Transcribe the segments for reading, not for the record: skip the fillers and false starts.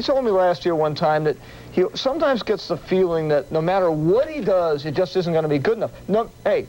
He told me last year one time that he sometimes gets the feeling that no matter what he does, it just isn't going to be good enough. No, hey,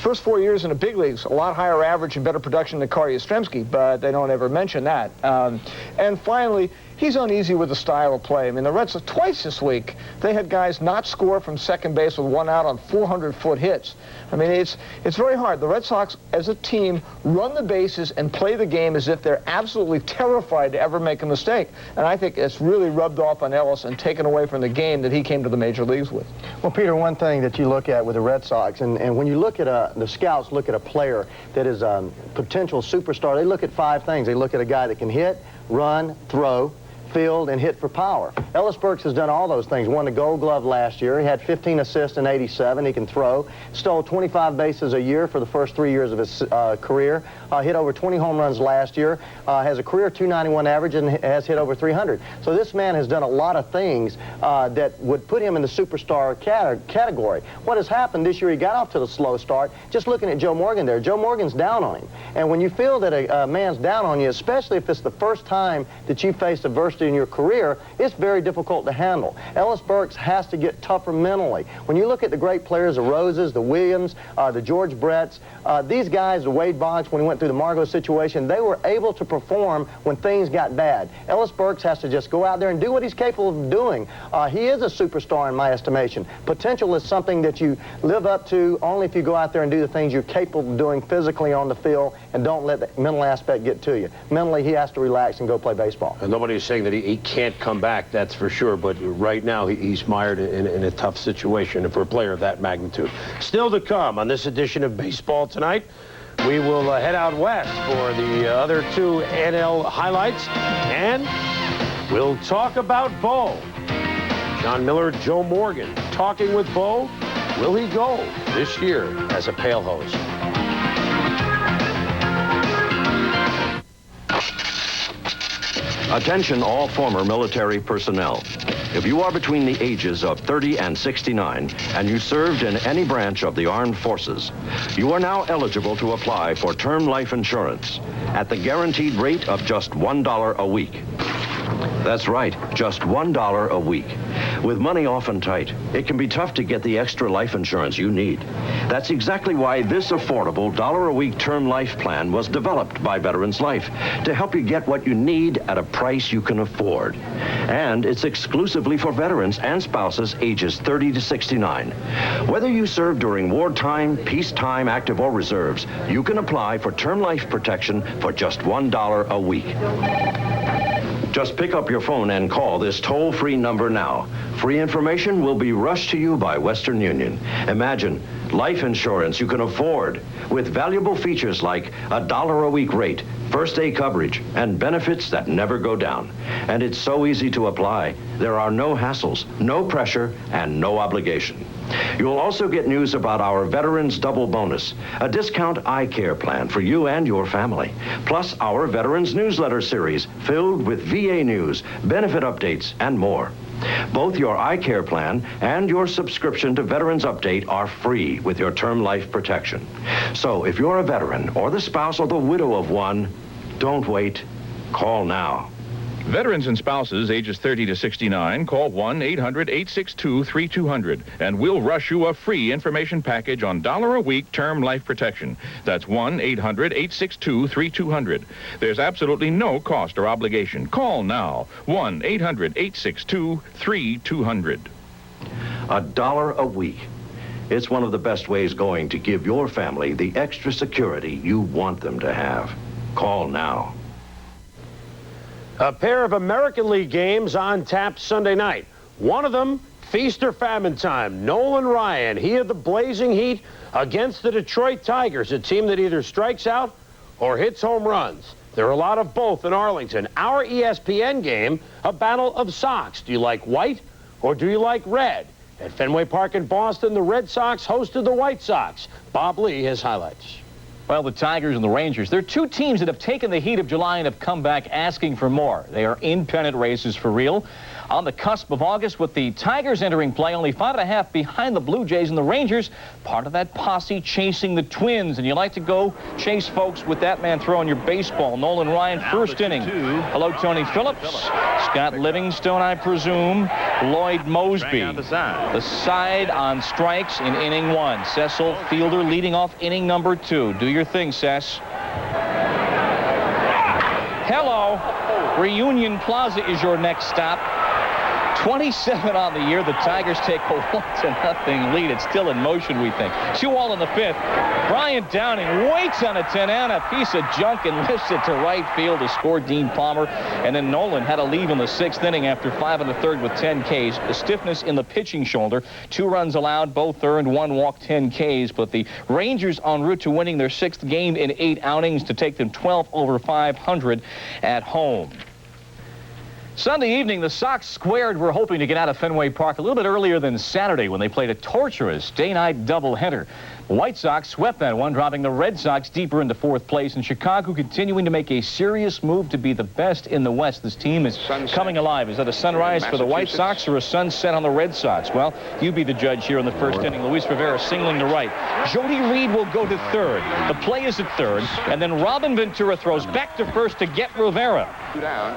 first 4 years in the big leagues, a lot higher average and better production than Kari Yastrzemski, but they don't ever mention that. And finally, he's uneasy with the style of play. I mean, the Reds, twice this week, they had guys not score from second base with one out on 400-foot hits. I mean, it's very hard. The Red Sox, as a team, run the bases and play the game as if they're absolutely terrified to ever make a mistake. And I think it's really rubbed off on Ellis and taken away from the game that he came to the major leagues with. Well, Peter, one thing that you look at with the Red Sox, and when you look at the scouts look at a player that is a potential superstar, they look at 5 things. They look at a guy that can hit, run, throw, field, and hit for power. Ellis Burks has done all those things. Won the Gold Glove last year. He had 15 assists in '87. He can throw. Stole 25 bases a year for the first 3 years of his career. Hit over 20 home runs last year. Has a career .291 average and has hit over 300. So this man has done a lot of things that would put him in the superstar category. What has happened this year, he got off to the slow start. Just looking at Joe Morgan there, Joe Morgan's down on him. And when you feel that a man's down on you, especially if it's the first time that you faced adversity in your career, it's very difficult to handle. Ellis Burks has to get tougher mentally. When you look at the great players, the Roses, the Williams, the George Bretts, these guys, the Wade Boggs, when he went through the Margot situation, they were able to perform when things got bad. Ellis Burks has to just go out there and do what he's capable of doing. He is a superstar in my estimation. Potential is something that you live up to only if you go out there and do the things you're capable of doing physically on the field and don't let the mental aspect get to you. Mentally, he has to relax and go play baseball. And nobody's saying that he can't come back, that's for sure, but right now he's mired in a tough situation for a player of that magnitude. Still to come on this edition of Baseball Tonight, we will head out west for the other 2 NL highlights, and we'll talk about Bo. John Miller, Joe Morgan, talking with Bo. Will he go this year as a pale hose? Attention all former military personnel. If you are between the ages of 30 and 69 and you served in any branch of the armed forces, you are now eligible to apply for term life insurance at the guaranteed rate of just $1 a week. That's right, just $1 a week. With money often tight, it can be tough to get the extra life insurance you need. That's exactly why this affordable $1-a-week term life plan was developed by Veterans Life to help you get what you need at a price you can afford. And it's exclusively for veterans and spouses ages 30 to 69. Whether you serve during wartime, peacetime, active, or reserves, you can apply for term life protection for just $1 a week. Just pick up your phone and call this toll-free number now. Free information will be rushed to you by Western Union. Imagine life insurance you can afford with valuable features like a $1-a-week rate, first day coverage, and benefits that never go down. And it's so easy to apply. There are no hassles, no pressure, and no obligation. You'll also get news about our Veterans Double Bonus, a discount eye care plan for you and your family, plus our Veterans Newsletter series filled with VA news, benefit updates, and more. Both your eye care plan and your subscription to Veterans Update are free with your term life protection. So if you're a veteran or the spouse or the widow of one, don't wait. Call now. Veterans and spouses ages 30 to 69, call 1-800-862-3200, and we'll rush you a free information package on $1-a-week term life protection. That's 1-800-862-3200. There's absolutely no cost or obligation. Call now, 1-800-862-3200. $1 a week. It's one of the best ways going to give your family the extra security you want them to have. Call now. A pair of American League games on tap Sunday night. One of them, feast or famine time. Nolan Ryan, he of the Blazing Heat, against the Detroit Tigers, a team that either strikes out or hits home runs. There are a lot of both in Arlington. Our ESPN game, a battle of socks. Do you like white or do you like red? At Fenway Park in Boston, the Red Sox hosted the White Sox. Bob Lee has highlights. Well, the Tigers and the Rangers, they're two teams that have taken the heat of July and have come back asking for more. They are in pennant races for real. On the cusp of August, with the Tigers entering play only 5.5 behind the Blue Jays, and the Rangers, part of that posse chasing the Twins. And you like to go chase folks with that man throwing your baseball. Nolan Ryan, first inning. Hello, Tony Phillips. Scott Livingstone, I presume. Lloyd Mosby. The side on strikes in inning 1. Cecil Fielder leading off inning number 2. Do your thing, Cess. Hello. Reunion Plaza is your next stop. 27 on the year. The Tigers take a 1-0 lead. It's still in motion, we think. 2-all in the 5th. Brian Downing waits on a 10 and a piece of junk and lifts it to right field to score Dean Palmer. And then Nolan had to leave in the 6th inning after 5 in the 3rd with 10 Ks. A stiffness in the pitching shoulder. 2 runs allowed, both earned, 1 walk, 10 Ks. But the Rangers en route to winning their 6th game in 8 outings to take them 12 over 500 at home. Sunday evening, the Sox squared were hoping to get out of Fenway Park a little bit earlier than Saturday when they played a torturous day-night doubleheader. The White Sox swept that one, dropping the Red Sox deeper into 4th place, and Chicago continuing to make a serious move to be the best in the West. This team is coming alive. Is that a sunrise for the White Sox or a sunset on the Red Sox? Well, you be the judge here in the 1st inning. Luis Rivera singling to right. Jody Reed will go to 3rd. The play is at 3rd, and then Robin Ventura throws back to 1st to get Rivera.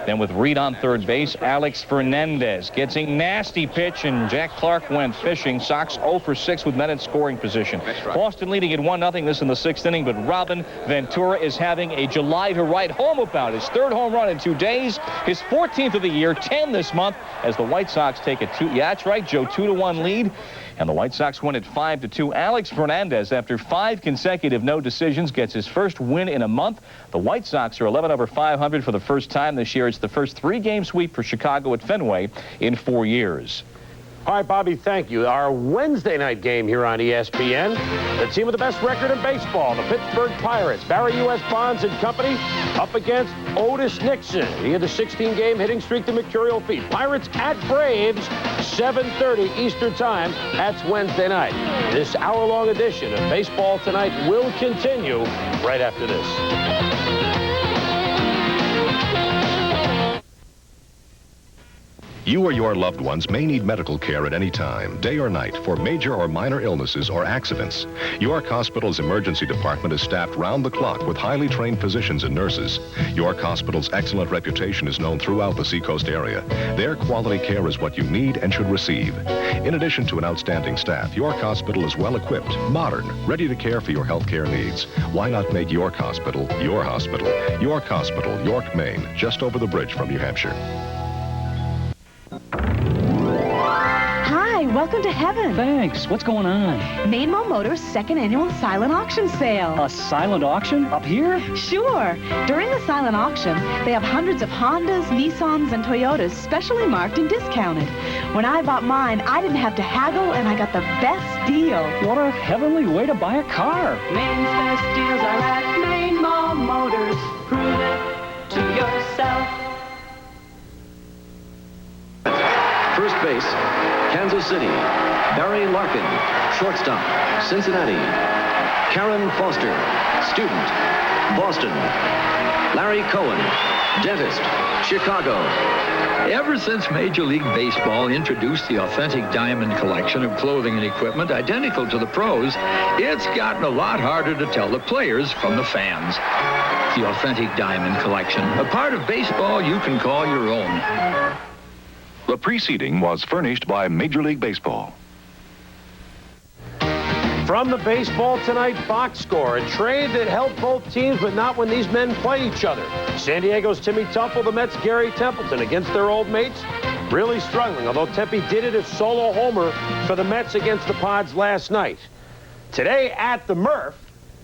Then with Reed on 3rd base, Alex Fernandez gets a nasty pitch, and Jack Clark went fishing. Sox 0 for 6 with men in scoring position. Boston leading at 1-0 this in the 6th inning, but Robin Ventura is having a July to write home about. His 3rd home run in 2 days, his 14th of the year, 10 this month, as the White Sox take a 2-1 lead. And the White Sox win at 5-2. Alex Fernandez, after 5 consecutive no decisions, gets his first win in a month. The White Sox are 11 over 500 for the first time this year. It's the first 3-game sweep for Chicago at Fenway in 4 years. All right, Bobby, thank you. Our Wednesday night game here on ESPN, the team with the best record in baseball, the Pittsburgh Pirates, Barry U.S. Bonds and Company, up against Otis Nixon. He had the 16-game hitting streak to Mercurial feat. Pirates at Braves, 7:30 Eastern Time. That's Wednesday night. This hour-long edition of Baseball Tonight will continue right after this. You or your loved ones may need medical care at any time, day or night, for major or minor illnesses or accidents. York Hospital's emergency department is staffed round the clock with highly trained physicians and nurses. York Hospital's excellent reputation is known throughout the Seacoast area. Their quality care is what you need and should receive. In addition to an outstanding staff, York Hospital is well equipped, modern, ready to care for your health care needs. Why not make York Hospital your hospital? York Hospital, York, Maine, just over the bridge from New Hampshire. Hi, welcome to heaven. Thanks. What's going on? Mainmo Motors' 2nd annual silent auction sale. A silent auction? Up here? Sure. During the silent auction, they have hundreds of Hondas, Nissans, and Toyotas specially marked and discounted. When I bought mine, I didn't have to haggle, and I got the best deal. What a heavenly way to buy a car. Maine's best deals are at Mainmo Motors. Prove it to yourself. First base, Kansas City, Barry Larkin. Shortstop, Cincinnati, Karen Foster. Student, Boston. Larry Cohen, dentist, Chicago. Ever since Major League Baseball introduced the authentic diamond collection of clothing and equipment identical to the pros, it's gotten a lot harder to tell the players from the fans. The authentic diamond collection, a part of baseball you can call your own. The preceding was furnished by Major League Baseball. From the Baseball Tonight box score, a trade that helped both teams, but not when these men play each other. San Diego's Timmy Tuffle, the Mets' Gary Templeton, against their old mates, really struggling, although Tempe did it as solo homer for the Mets against the Pods last night. Today at the Murph,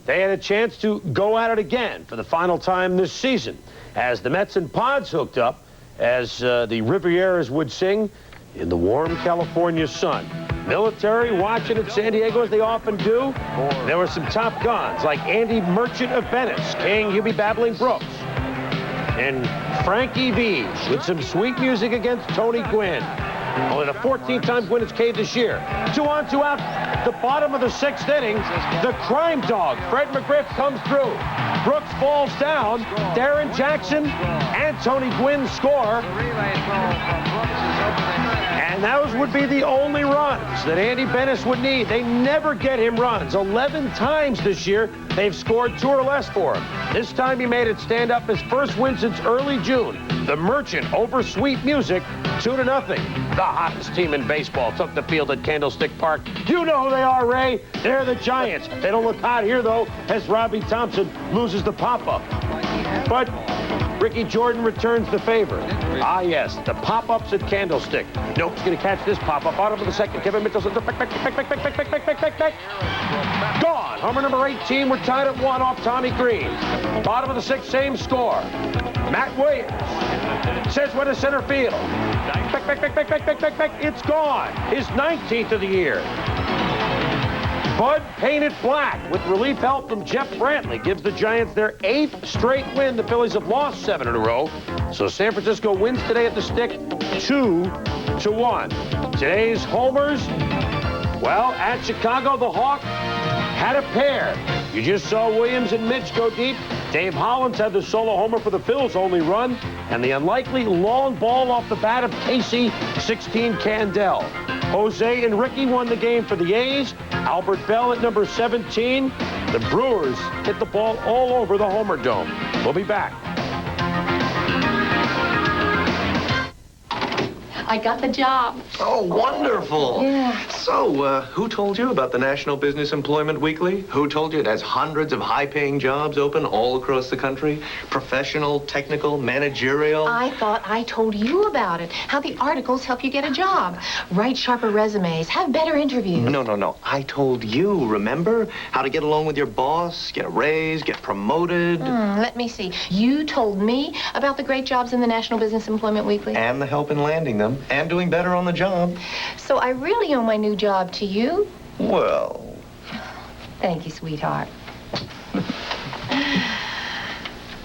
they had a chance to go at it again for the final time this season, as the Mets and Pods hooked up, as the Rivieras would sing, in the warm California sun. Military watching at San Diego, as they often do. There were some top guns like Andy Merchant of Venice, King Hubie Babbling Brooks, and Frankie V with some sweet music against Tony Gwynn. Only the 14th time Gwinnet's caved this year. 2 on, 2 out. The bottom of the 6th inning, the crime dog, Fred McGriff, comes through. Brooks falls down. Darren Jackson and Tony Gwynn score. And those would be the only runs that Andy Bennis would need. They never get him runs. 11 times this year, they've scored 2 or less for him. This time he made it stand up his first win since early June. The Merchant over Sweet Music, 2-0. The hottest team in baseball took the field at Candlestick Park. You know who they are, Ray. They're the Giants. They don't look hot here, though, as Robbie Thompson loses the pop-up. But Ricky Jordan returns the favor. Ah, yes, the pop-ups at Candlestick. Nope's going to catch this pop-up. Bottom of the 2nd. Kevin Mitchell's back. Gone. Homer number 18. We're tied at 1 off Tommy Green. Bottom of the 6th, same score. Matt Williams says what is center field. It's gone. His 19th of the year. Bud painted black with relief help from Jeff Brantley gives the Giants their 8th straight win. The Phillies have lost 7 in a row. So San Francisco wins today at the Stick 2-1. Today's homers, well, at Chicago, the Hawk had a pair. You just saw Williams and Mitch go deep. Dave Hollins had the solo homer for the Phils' only run, and the unlikely long ball off the bat of Casey 16 Candel. Jose and Ricky won the game for the A's. Albert Bell at number 17. The Brewers hit the ball all over the Homer Dome. We'll be back. I got the job. Oh, wonderful. Yeah. So, who told you about the National Business Employment Weekly? Who told you it has hundreds of high-paying jobs open all across the country? Professional, technical, managerial? I thought I told you about it. How the articles help you get a job. Write sharper resumes. Have better interviews. No. I told you, remember? How to get along with your boss, get a raise, get promoted. Let me see. You told me about the great jobs in the National Business Employment Weekly. And the help in landing them. And doing better on the job. So I really owe my new job to you? Well... Thank you, sweetheart.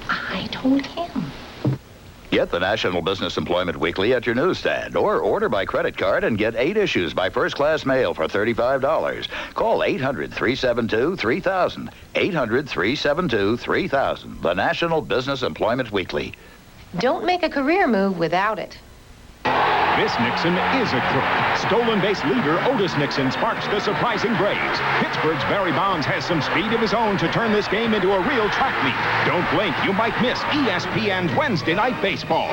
I told him. Get the National Business Employment Weekly at your newsstand or order by credit card and get 8 issues by first-class mail for $35. Call 800-372-3000. 800-372-3000. The National Business Employment Weekly. Don't make a career move without it. This Nixon is a crook. Stolen base leader Otis Nixon sparks the surprising Braves. Pittsburgh's Barry Bonds has some speed of his own to turn this game into a real track meet. Don't blink, you might miss ESPN's Wednesday Night Baseball.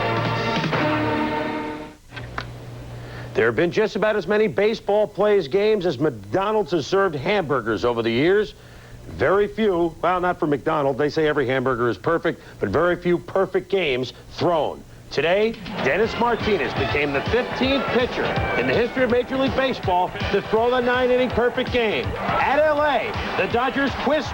There have been just about as many baseball plays games as McDonald's has served hamburgers over the years. Very few, well, not for McDonald's, they say every hamburger is perfect, but very few perfect games thrown. Today, Dennis Martinez became the 15th pitcher in the history of Major League Baseball to throw the 9-inning perfect game. At L.A., the Dodgers Chris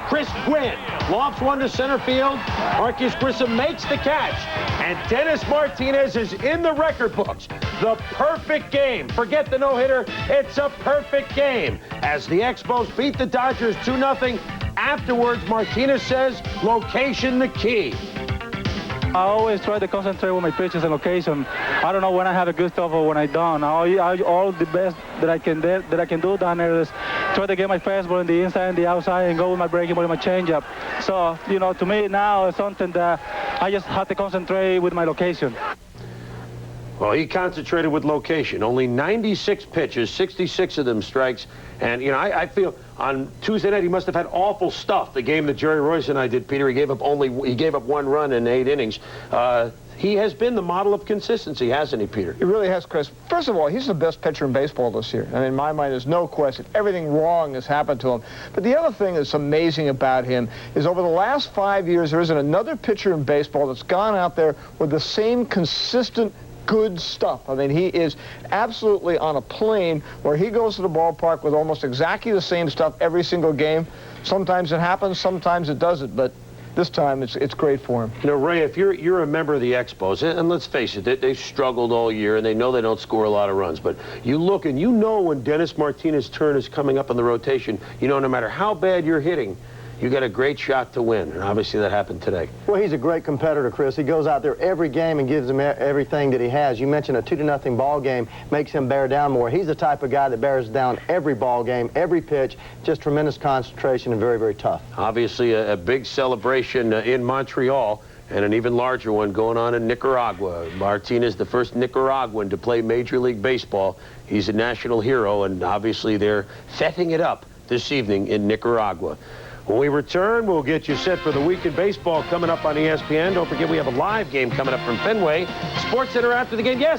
Gwynn lofts one to center field. Marcus Grissom makes the catch, and Dennis Martinez is in the record books. The perfect game. Forget the no-hitter. It's a perfect game. As the Expos beat the Dodgers 2-0, afterwards, Martinez says, location the key. I always try to concentrate with my pitches and location. I don't know when I have a good stuff or when I don't. All the best that I can do down there is try to get my fastball in the inside and the outside and go with my breaking ball and my changeup. So, you know, to me now it's something that I just have to concentrate with my location. Well, he concentrated with location. Only 96 pitches, 66 of them strikes. And, you know, I feel on Tuesday night he must have had awful stuff. The game that Jerry Royce and I did, Peter, he gave up 1 run in 8 innings. He has been the model of consistency, hasn't he, Peter? He really has, Chris. First of all, he's the best pitcher in baseball this year. I mean, in my mind, there's no question. Everything wrong has happened to him. But the other thing that's amazing about him is over the last 5 years, there isn't another pitcher in baseball that's gone out there with the same consistent good stuff. I mean, he is absolutely on a plane where he goes to the ballpark with almost exactly the same stuff every single game. Sometimes it happens, sometimes it doesn't, but this time it's great for him. You know, Ray, if you're a member of the Expos, and let's face it, they've struggled all year, and they know they don't score a lot of runs, but you look and you know when Dennis Martinez's turn is coming up in the rotation, you know no matter how bad you're hitting, you got a great shot to win. And obviously that happened today. Well, he's a great competitor, Chris. He goes out there every game and gives them everything that he has. You mentioned a 2-0 ball game makes him bear down more. He's the type of guy that bears down every ball game, every pitch, just tremendous concentration and very, very tough. Obviously a big celebration in Montreal, and an even larger one going on in Nicaragua. Martinez, the first Nicaraguan to play Major League Baseball. He's a national hero, and obviously they're fetting it up this evening in Nicaragua. When we return, we'll get you set for the week in baseball coming up on ESPN. Don't forget we have a live game coming up from Fenway. Sports Center after the game. Yes,